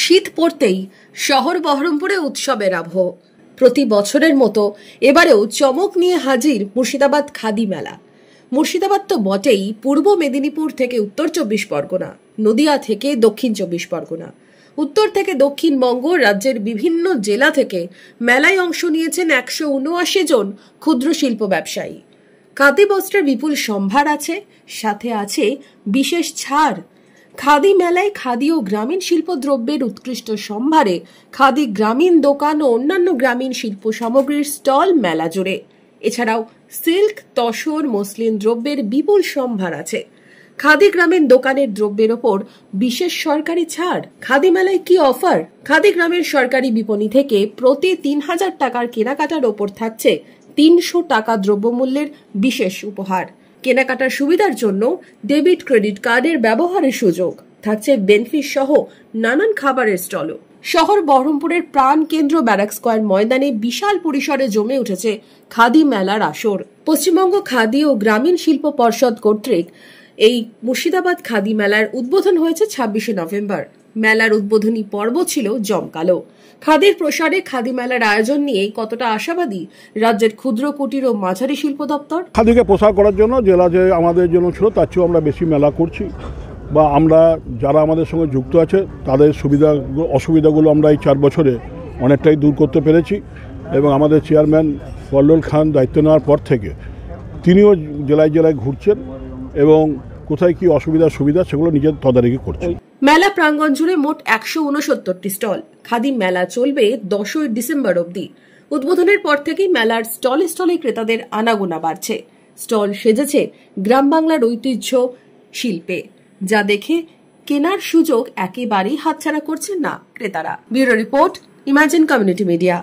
শীত পড়তেই শহর বহরমপুরে উৎসবের আবহ। প্রতি বছরের মতো এবারেও চমক নিয়ে হাজির মুর্শিদাবাদ খাদি মেলা। মুর্শিদাবাদ তো বটেই, পূর্ব মেদিনীপুর থেকে উত্তর 24 পরগনা, নদিয়া থেকে দক্ষিণ 24 পরগনা, উত্তর থেকে দক্ষিণবঙ্গ রাজ্যের বিভিন্ন জেলা থেকে মেলায় অংশ নিয়েছেন 179 জন ক্ষুদ্র শিল্প ব্যবসায়ী। খাদি বস্ত্রের বিপুল সম্ভার আছে, সাথে আছে বিশেষ ছাড়। খাদি মেলায় খাদি ও গ্রামীণ শিল্পদ্রব্যের উৎকৃষ্ট সম্ভারে খাদি গ্রামীণ দোকান ও অন্যান্য গ্রামীণ শিল্প সামগ্রীর স্টল মেলা জুড়ে। এছাড়াও সিল্ক, তসর, মসলিন দ্রব্যের বিপুল সম্ভার আছে। খাদি গ্রামীণ দোকানের দ্রব্যের ওপর বিশেষ সরকারি ছাড়। খাদি মেলায় কি অফার? খাদি গ্রামের সরকারি বিপণী থেকে প্রতি 3000 টাকার কেনাকাটার ওপর থাকছে 300 টাকা দ্রব্যমূল্যের বিশেষ উপহার। কেনাকাটার সুবিধার জন্য ডেবিট ক্রেডিট কার্ডের ব্যবহারের সুযোগ থাকছে। বেনফিট সহ নানান খাবারের স্টলও। শহর বহরমপুরের প্রাণ কেন্দ্র ব্যারাক স্কয়ার ময়দানে বিশাল পরিসরে জমে উঠেছে খাদি মেলার আসর। পশ্চিমবঙ্গ খাদি ও গ্রামীণ শিল্প পর্ষদ কর্তৃক এই মুর্শিদাবাদ খাদি মেলার উদ্বোধন হয়েছে 26শে নভেম্বর। মেলার উদ্বোধনী পর্ব ছিল জমকালো। খাদির প্রসারে খাদি মেলার আয়োজন নিয়ে কতটা আশাবাদী রাজ্যের ক্ষুদ্র কুটির ও মাঝারি শিল্প দপ্তর? খাদিকে প্রসার করার জন্য জেলা যে আমাদের জন্য ছিল তার চেয়েও আমরা বেশি মেলা করছি, বা আমরা যারা আমাদের সঙ্গে যুক্ত আছে তাদের অসুবিধাগুলো আমরা এই 4 বছরে অনেকটাই দূর করতে পেরেছি। এবং আমাদের চেয়ারম্যান কল্লোল খান দায়িত্ব নেওয়ার পর থেকে তিনিও জেলায় জেলায় ঘুরছেন এবং কোথায় কি সুবিধা সেগুলো নিজের তদারকি করছেন। মেলা প্রাঙ্গণ জুড়ে মোট 169টি স্টল। খাদি মেলা চলবে 10ই ডিসেম্বর অবধি। উদ্বোধনের পর থেকেই মেলার স্টলে স্টলে ক্রেতাদের আনাগোনা বাড়ছে। স্টল সেজেছে গ্রাম বাংলার ঐতিহ্য শিল্পে, যা দেখে কেনার সুযোগ একেবারেই হাতছাড়া করছেন না ক্রেতারা। Bureau report, imagine community media.